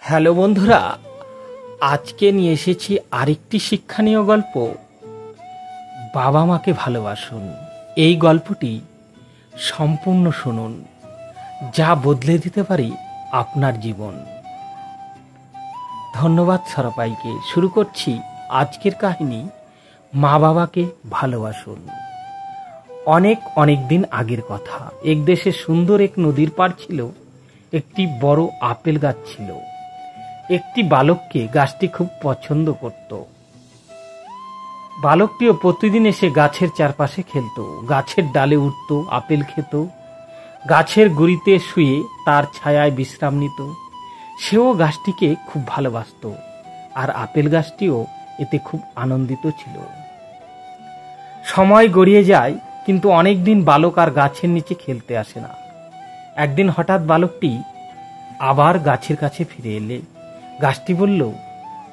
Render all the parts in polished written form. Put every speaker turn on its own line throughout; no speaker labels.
Hello বন্ধুরা, আজকে নিয়ে এসেছি আরেকটি শিক্ষণীয় গল্প। বাবা মাকে ভালোবাসুন। এই গল্পটি সম্পূর্ণ শুনুন, যা বদলে দিতে পারে আপনার জীবন। ধন্যবাদ সবাইকে। শুরু করছি আজকের কাহিনী, মা বাবাকে ভালোবাসুন। অনেক দিন আগের কথা। এক দেশে সুন্দর এক নদীর পাড় ছিল একটি বড় আপেল গাছ ছিল। একটি বালককে গাছটি খুব পছন্দ করত। বালকটিও প্রতিদিন এসে গাছের চারপাশে খেলতো, গাছের ডালে উঠত, আপেল খেত, গাছের গুঁড়িতে শুয়ে তার ছায়ায় বিশ্রাম নিত। সেও গাছটিকে খুব ভালোবাসত, আর আপেল গাছটিও এতে খুব আনন্দিত ছিল। সময় গড়িয়ে যায়, কিন্তু অনেকদিন বালক আর গাছের নিচে খেলতে আসে না। একদিন হঠাৎ বালকটি আবার গাছের কাছে ফিরে এলে গাছটি বলল,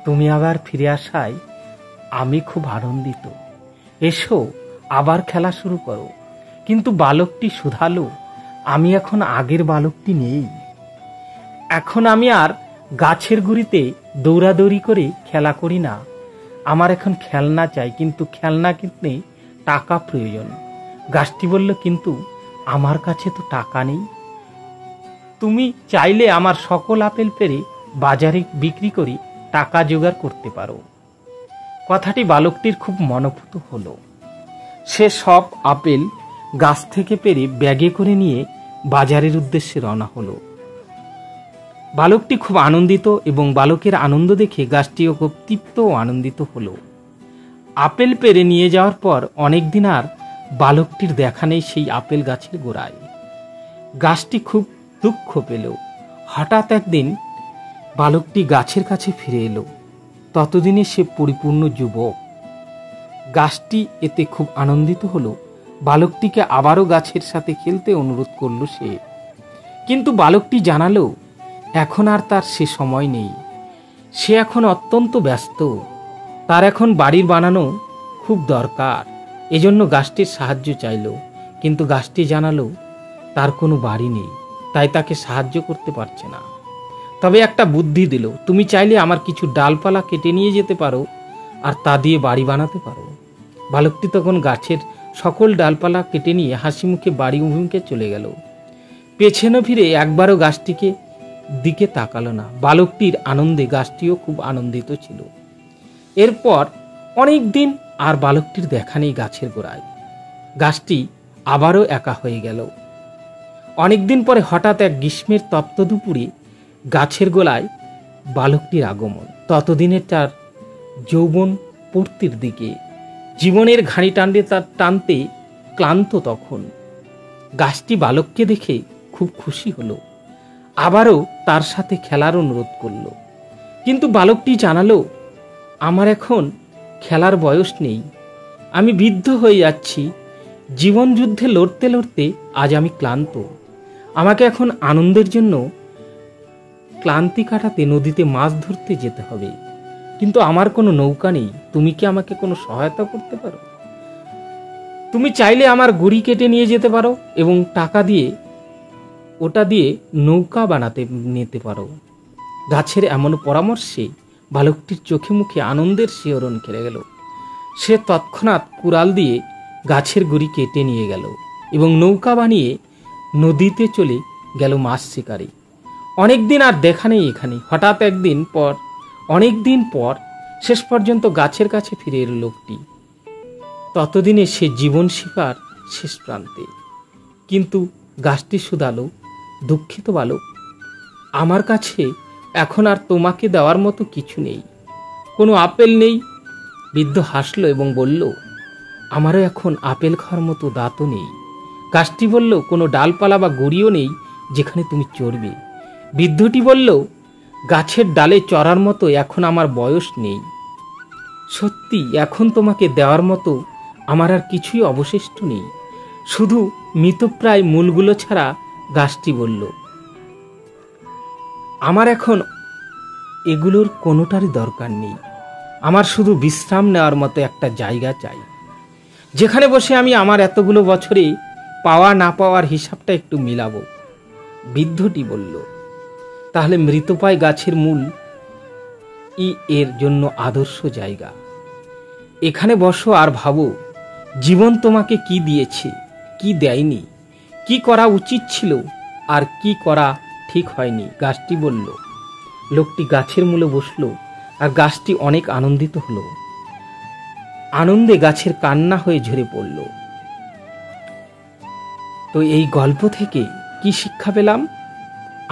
তুমি আবার ফিরে আসায় আমি খুব আনন্দিত। এসো, আবার খেলা শুরু করো। কিন্তু বালকটি শুধালো, আমি এখন আগের বালকটি নেই। এখন আমি আর গাছের গুঁড়িতে দৌড়াদৌড়ি করে খেলা করি না। আমার এখন খেলনা চাই, কিন্তু খেলনা কিনতে টাকা প্রয়োজন। গাছটি বলল, কিন্তু আমার কাছে তো টাকা নেই। তুমি চাইলে আমার সকল আপেল পেড়ে বাজারে বিক্রি করে টাকা জোগাড় করতে পারো। কথাটি বালকটির খুব মনোভূত হলো। সে সব আপেল গাছ থেকে পেড়ে ব্যাগে করে নিয়ে বাজারের উদ্দেশ্যে রওনা হলো। বালকটি খুব আনন্দিত, এবং বালকের আনন্দ দেখে গাছটিও খুব তৃপ্ত ও আনন্দিত হলো। আপেল পেড়ে নিয়ে যাওয়ার পর অনেকদিন আর বালকটির দেখা নেই সেই আপেল গাছের গোড়ায়। গাছটি খুব দুঃখ পেল। হঠাৎ একদিন বালকটি গাছের কাছে ফিরে এলো। ততদিনে সে পরিপূর্ণ যুবক। গাছটি এতে খুব আনন্দিত হলো। বালকটিকে আবারও গাছের সাথে খেলতে অনুরোধ করল সে। কিন্তু বালকটি জানালো, এখন আর তার সে সময় নেই। সে এখন অত্যন্ত ব্যস্ত। তার এখন বাড়ির বানানো খুব দরকার। এজন্য গাছটির সাহায্য চাইল। কিন্তু গাছটি জানালো, তার কোনো বাড়ি নেই, তাই তাকে সাহায্য করতে পারছে না। তবে একটা বুদ্ধি দিল, তুমি চাইলে আমার কিছু ডালপালা কেটে নিয়ে যেতে পারো, আর তা দিয়ে বাড়ি বানাতে পারো। বালকটি তখন গাছের সকল ডালপালা কেটে নিয়ে হাসি মুখে বাড়ি অভিমুখে চলে গেল। পেছনে ফিরে একবারও গাছটিকে দিকে তাকালো না। বালকটির আনন্দে গাছটিও খুব আনন্দিত ছিল। এরপর অনেক দিন আর বালকটির দেখা নেই গাছের গোড়ায়। গাছটি আবারও একা হয়ে গেল। অনেকদিন পরে হঠাৎ এক গ্রীষ্মের তপ্ত দুপুরে গাছের গোড়ায় বালকটির আগমন। ততদিনে তার যৌবন পূর্তির দিকে, জীবনের ঘানি টানতে ক্লান্ত তখন। গাছটি বালককে দেখে খুব খুশি হলো, আবারও তার সাথে খেলার অনুরোধ করলো। কিন্তু বালকটি জানালো, আমার এখন খেলার বয়স নেই, আমি বৃদ্ধ হয়ে যাচ্ছি। জীবন যুদ্ধে লড়তে লড়তে আজ আমি ক্লান্ত। আমাকে এখন আনন্দের জন্য ক্লান্তি কাটাতে নদীতে মাছ ধরতে যেতে হবে। কিন্তু আমার কোনো নৌকা নেই। তুমি কি আমাকে কোনো সহায়তা করতে পারো? তুমি চাইলে আমার গুড়ি কেটে নিয়ে যেতে পারো, এবং টাকা দিয়ে ওটা দিয়ে নৌকা বানাতে নিতে পারো। গাছের এমন পরামর্শে বালকটির চোখে মুখে আনন্দের শিহরণ খেলে গেল। সে তৎক্ষণাৎ কুড়াল দিয়ে গাছের গুড়ি কেটে নিয়ে গেল, এবং নৌকা বানিয়ে নদীতে চলে গেল মাছ শিকারে। অনেকদিন আর দেখা নেই এখানে। হঠাৎ অনেকদিন পর শেষ পর্যন্ত গাছের কাছে ফিরে এলো লোকটি। ততদিনে সে জীবন শিকার শেষ প্রান্তে। কিন্তু গাছটি শুধালো, দুঃখিত বালক, আমার কাছে এখন আর তোমাকে দেওয়ার মতো কিছু নেই, কোনো আপেল নেই। বৃদ্ধ হাসল এবং বলল, আমারও এখন আপেল খাওয়ার মতো দাঁতও নেই। গাছটি বলল, কোনো ডালপালা বা গুঁড়িও নেই যেখানে তুমি চড়বে। বৃদ্ধটি বলল, গাছের ডালে চড়ার মতো এখন আমার বয়স নেই। সত্যি, এখন তোমাকে দেওয়ার মতো আমার আর কিছুই অবশিষ্ট নেই, শুধু মৃতপ্রায় মূলগুলো ছাড়া। গাছটি বলল, আমার এখন এগুলোর কোনোটারই দরকার নেই। আমার শুধু বিশ্রাম নেওয়ার মতো একটা জায়গা চাই, যেখানে বসে আমি আমার এতগুলো বছরে পাওয়া না পাওয়ার হিসাবটা একটু মিলাবো। বৃদ্ধটি বলল, তাহলে মৃতপ্রায় গাছের মূল এর জন্য আদর্শ জায়গা। এখানে বসো আর ভাবো, জীবন তোমাকে কি দিয়েছে, কি দেয়নি, কি করা উচিত ছিল আর কি করা ঠিক হয়নি। গাছটি বলল। লোকটি গাছের মূলে বসলো আর গাছটি অনেক আনন্দিত হলো। আনন্দে গাছের কান্না হয়ে ঝরে পড়ল। তো এই গল্প থেকে কি শিক্ষা পেলাম?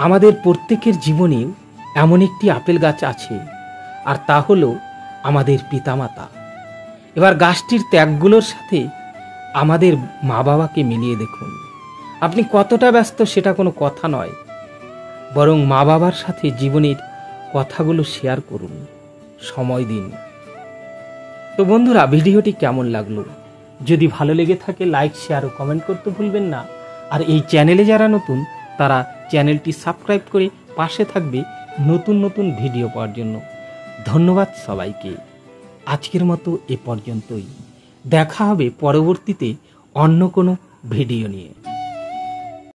আমাদের প্রত্যেকের জীবনে এমন একটি আপেল গাছ আছে, আর তা হলো আমাদের পিতামাতা। এবার গাছটির ত্যাগগুলোর সাথে আমাদের মা বাবাকে মিলিয়ে দেখুন। আপনি কতটা ব্যস্ত সেটা কোনো কথা নয়, বরং মা বাবার সাথে জীবনের কথাগুলো শেয়ার করুন, সময় দিন। তো বন্ধুরা, ভিডিওটি কেমন লাগলো? যদি ভালো লেগে থাকে লাইক, শেয়ার ও কমেন্ট করতে ভুলবেন না। আর এই চ্যানেলে যারা নতুন, তারা চ্যানেলটি সাবস্ক্রাইব করে পাশে থাকবে নতুন নতুন ভিডিও পাওয়ার জন্য। ধন্যবাদ সবাইকে। আজকের মতো এ পর্যন্তই। দেখা হবে পরবর্তীতে অন্য কোনো ভিডিও নিয়ে।